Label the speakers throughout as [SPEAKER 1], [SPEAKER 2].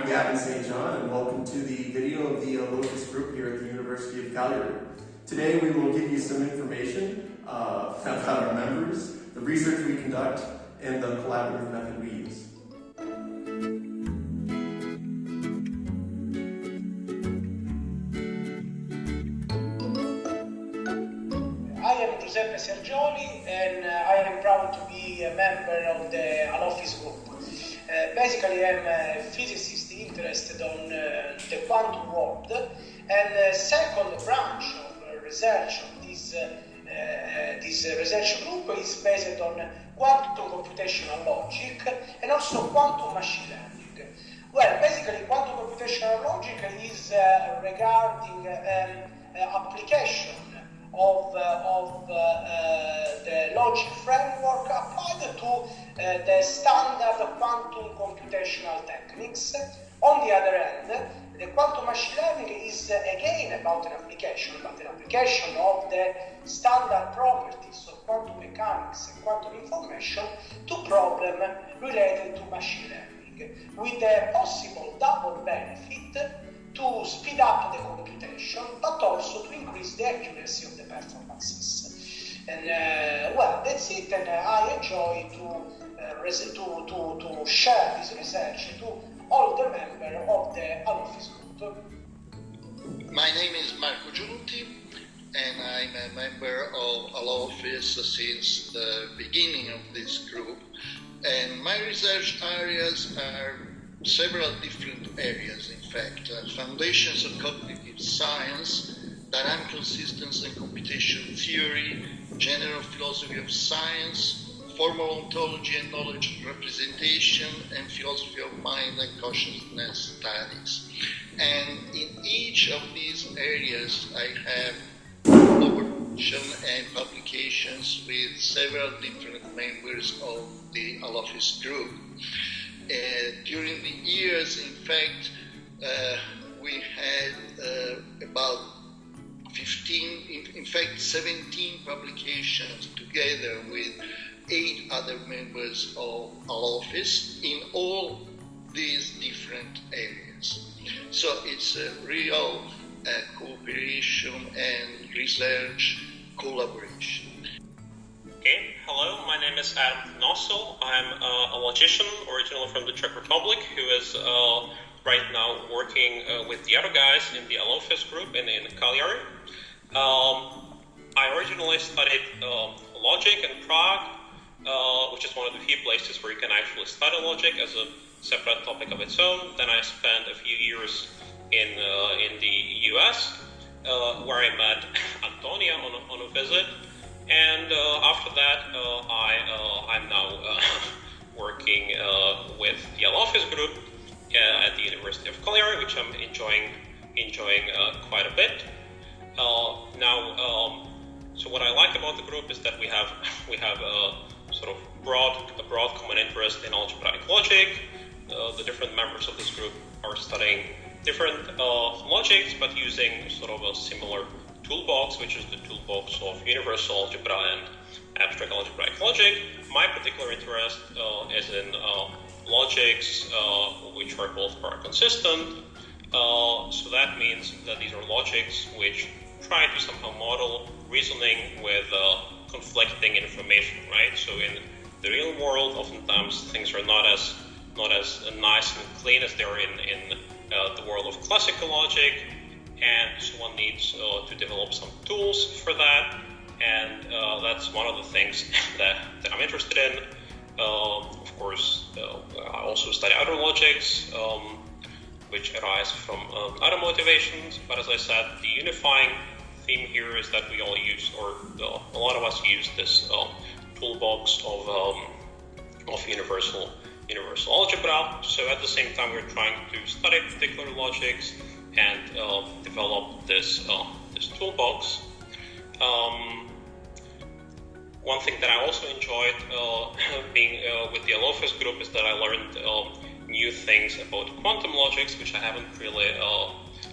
[SPEAKER 1] I'm Gavin St, and welcome to the video of the ALOPHIS group here at the University of Cagliari. Today we will give you some information about our members, the research we conduct, and the collaborative method we use.
[SPEAKER 2] I am Giuseppe Sergioli, and I am proud to be a member of the ALOPHIS group. Basically, I'm a physicist interested on the quantum world, and the second branch of research of this research group is based on quantum computational logic and also quantum machine learning. Well, basically, quantum computational logic is regarding application of the logic framework applied to the standard quantum computational techniques. On the other hand, the quantum machine learning is again about an application, of the standard properties of quantum mechanics and quantum information to problem related to machine learning, with the possible double benefit to speed up the computation, but also to increase the accuracy of the performances. And well, that's it. And I enjoy to share this research to all the members of the ALOPHIS group.
[SPEAKER 3] My name is Marco Giunti, and I'm a member of ALOPHIS since the beginning of this group. And my research areas are several different areas, in fact. Foundations of cognitive science, dynamic consistence and computation theory, general philosophy of science, formal ontology and knowledge representation, and philosophy of mind and consciousness studies. And in each of these areas, I have collaboration and publications with several different members of the ALOPHIS group. During the years, in fact, we had about 17 publications together with 8 other members of ALOPHIS in all these different areas. So it's a real cooperation and research collaboration.
[SPEAKER 4] Okay, hello, my name is Adam Prenosil. I'm a logician originally from the Czech Republic who is right now working with the other guys in the ALOPHIS group in Cagliari. I originally studied logic in Prague, which is one of the few places where you can actually study logic as a separate topic of its own. Then I spent a few years in the US, where I met Antonia on a visit. And after that, I'm now working with the ALOPHIS group at the University of Cagliari, which I'm enjoying quite a bit. So what I like about the group is that we have a sort of broad common interest in algebraic logic. The different members of this group are studying different logics, but using sort of a similar toolbox, which is the toolbox of universal algebra and abstract algebraic logic. My particular interest is in logics which are both part consistent. So that means that these are logics which try to somehow model reasoning with conflicting information, right? So in the real world, oftentimes things are not as nice and clean as they are in the world of classical logic. And so one needs to develop some tools for that, and that's one of the things that I'm interested in. Of course, I also study other logics, which arise from other motivations, but as I said, the unifying theme here is that we all use, or a lot of us use this toolbox of universal algebra. So at the same time, we're trying to study particular logics and develop this toolbox. One thing that I also enjoyed being with the ALOPHIS group is that I learned new things about quantum logics, which I haven't really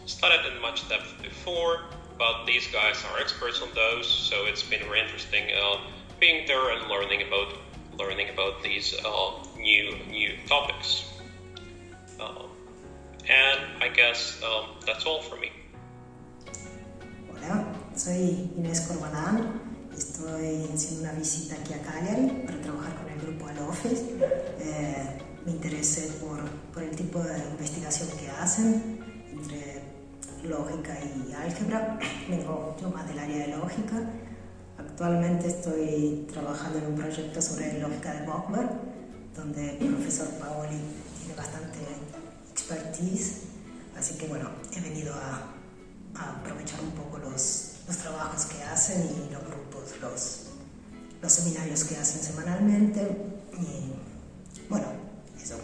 [SPEAKER 4] studied in much depth before, but these guys are experts on those, so it's been very interesting being there and learning about these new topics. And I guess that's all for me.
[SPEAKER 5] Hola, soy Ines Corbalan. Estoy haciendo una visita aquí a Cagliari para trabajar con el grupo ALOPHIS. Me interesé por el tipo de investigación que hacen entre lógica y álgebra. Vengo yo más del área de lógica. Actualmente estoy trabajando en un proyecto sobre lógica de Bokmer, donde el profesor Paoli tiene bastante expertise. Así que bueno, he venido a aprovechar un poco los trabajos que hacen y los grupos, los seminarios que hacen semanalmente. Y bueno, eso.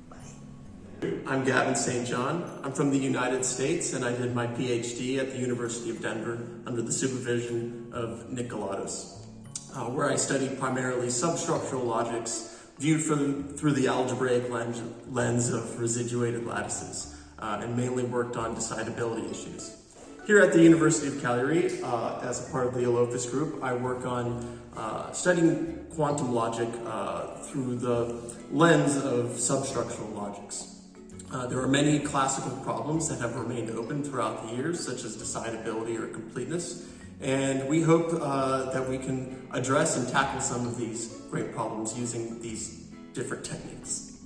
[SPEAKER 5] Bye.
[SPEAKER 1] I'm Gavin St. I'm from the United States, and I did my PhD at the University of Denver under the supervision of Nick Galatos, where I studied primarily substructural logics viewed through the algebraic lens of residuated lattices, and mainly worked on decidability issues. Here at the University of Cagliari, as a part of the ALOPHIS group, I work on studying quantum logic through the lens of substructural logics. There are many classical problems that have remained open throughout the years, such as decidability or completeness, and we hope that we can address and tackle some of these great problems using these different techniques.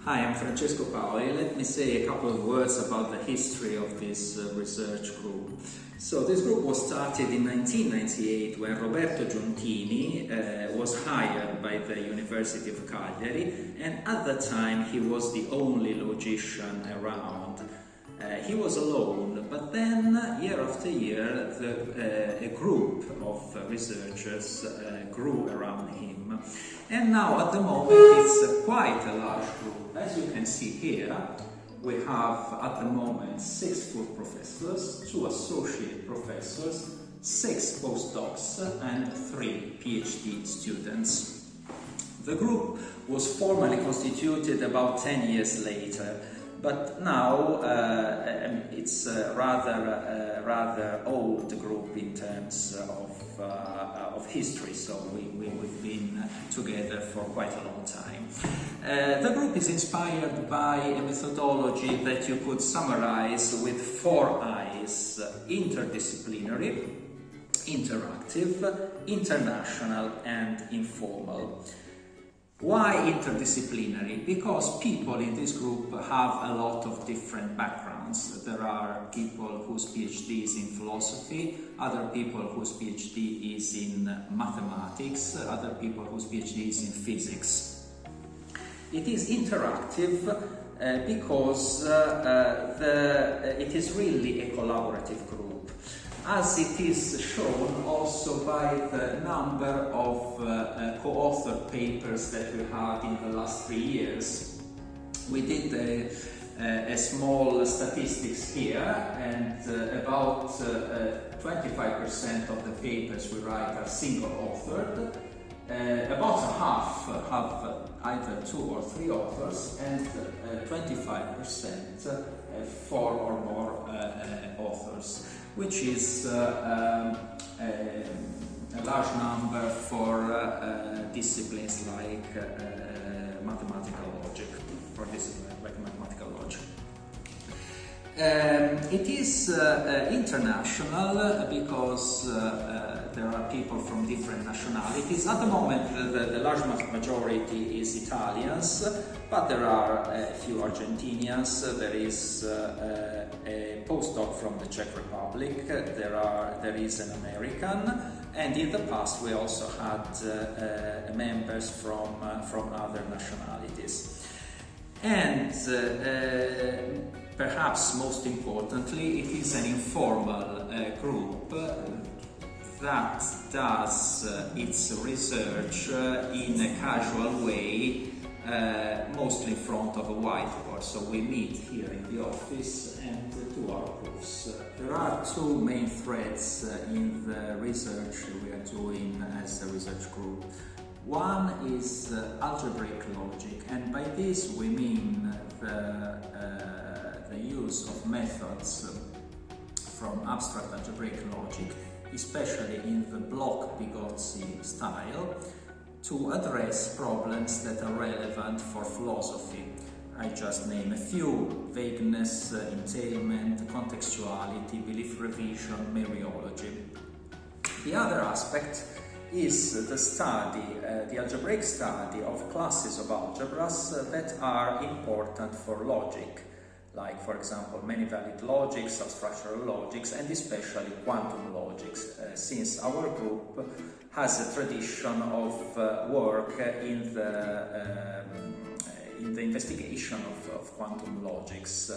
[SPEAKER 6] Hi, I'm Francesco Paoli. Let me say a couple of words about the history of this research group. So this group was started in 1998 when Roberto Giuntini was hired by the University of Cagliari, and at that time he was the only logician around. He was alone, but then year after year a group of researchers grew around him. And now at the moment it's quite a large group. As you can see here, we have at the moment 6 full professors, 2 associate professors, 6 postdocs and 3 PhD students. The group was formally constituted about 10 years later, but now it's a rather old group in terms of history, so we've been together for quite a long time. The group is inspired by a methodology that you could summarize with 4 I's: interdisciplinary, interactive, international and informal. Why interdisciplinary? Because people in this group have a lot of different backgrounds. There are people whose PhD is in philosophy, other people whose PhD is in mathematics, other people whose PhD is in physics. It is interactive because it is really a collaborative group, as it is shown also by the number of co-authored papers that we had in the last 3 years. We did a small statistics here, and about 25% of the papers we write are single-authored. About half have either 2 or 3 authors, and 25% 4 or more authors, which is a large number for disciplines like mathematical logic, for disciplines like mathematical logic. It is international because there are people from different nationalities. At the moment, the large majority is Italians, but there are a few Argentinians. There is a postdoc from the Czech Republic. There is an American, and in the past we also had members from other nationalities. And perhaps most importantly, it is an informal group that does its research in a casual way, mostly in front of a whiteboard. So we meet here in the office and do our proofs. There are 2 main threads in the research we are doing as a research group. One is algebraic logic, and by this we mean the use of methods from abstract algebraic logic, especially in the block-Pigozzi style, to address problems that are relevant for philosophy. I just name a few: vagueness, entailment, contextuality, belief revision, mereology. The other aspect is the study, the algebraic study of classes of algebras that are important for logic, like, for example, many-valued logics, substructural logics, and especially quantum logics, since our group has a tradition of work in the investigation of quantum logics.